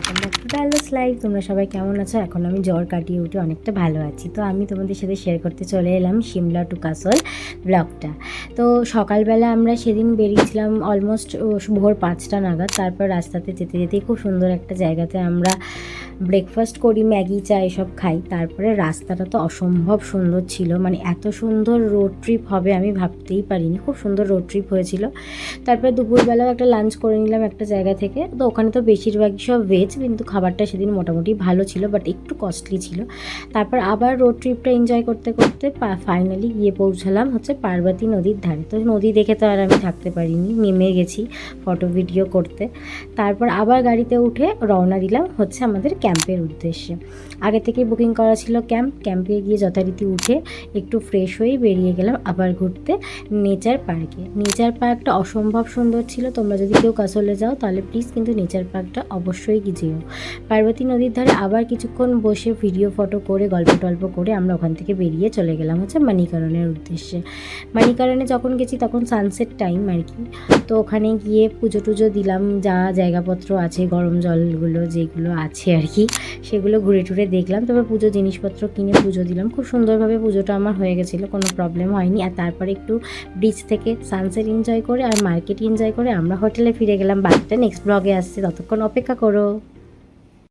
Welcome back to Dial's Life. তোমরা সবাই কেমন আছো? এখন আমি জ্বর কাটিয়ে উঠে অনেকটা ভালো আছি। তো আমি তোমাদের সাথে শেয়ার করতে চলে এলাম সিমলা টু কাসল ব্লগটা। তো সকালবেলা আমরা সেদিন বেরিয়েছিলাম অলমোস্ট ভোর 5টা নাগাদ। তারপর রাস্তাতে যেতে যেতেই খুব সুন্দর একটা জায়গাতে আমরা ব্রেকফাস্ট করি, ম্যাগি চা এসব খাই। তারপরে রাস্তাটা তো অসম্ভব সুন্দর ছিল, মানে এত সুন্দর রোড ট্রিপ হবে আমি ভাবতেই পারিনি। খুব সুন্দর রোড ট্রিপ হয়েছিল। তারপরে দুপুরবেলাও একটা লাঞ্চ করে নিলাম একটা জায়গা থেকে। তো ওখানে তো বেশিরভাগই সব ভেজ, কিন্তু খাবারটা সেদিন মোটামুটি ভালো ছিল, বাট একটু কস্টলি ছিল। তারপর আবার রোড ট্রিপটা এনজয় করতে করতে ফাইনালি গিয়ে পৌঁছালাম হচ্ছে পার্বতী নদীর ধারে। তো নদী দেখে তো আর আমি থাকতে পারিনি, নেমে গেছি ফটো ভিডিও করতে। তারপর আবার গাড়িতে উঠে রওনা দিলাম হচ্ছে আমাদের ক্যাম্পের উদ্দেশ্যে। আগে থেকেই বুকিং করা ছিল ক্যাম্পে গিয়ে যথারীতি উঠে একটু ফ্রেশ হয়ে বেরিয়ে গেলাম আবার ঘুরতে নেচার পার্কে। নেচার পার্কটা অসম্ভব সুন্দর ছিল। তোমরা যদি কেউ কাসলে যাও তাহলে প্লিজ কিন্তু নেচার পার্কটা অবশ্যই যেও। পার্বতী নদীর ধারে আবার কিছুক্ষণ বসে ভিডিও ফটো করে গল্প টল্প করে আমরা ওখান থেকে বেরিয়ে চলে গেলাম হচ্ছে মানিকারণের উদ্দেশ্যে। মানিকারণে যখন গেছি তখন সানসেট টাইম আর কি। তো ওখানে গিয়ে পুজো টুজো দিলাম, যা জায়গাপত্র আছে গরম জলগুলো যেগুলো আছে আর কি সেগুলো ঘুরে টুরে দেখলাম। তারপর পুজো জিনিসপত্র কিনে পুজো দিলাম। খুব সুন্দরভাবে পুজোটা আমার হয়ে গেছিলো, কোনো প্রবলেম হয়নি। আর তারপরে একটু ব্রিজ থেকে সানসেট এনজয় করে আর মার্কেট এনজয় করে আমরা হোটেলে ফিরে গেলাম। বাকিটা নেক্সট ব্লগে আসছে, ততক্ষণ অপেক্ষা করো।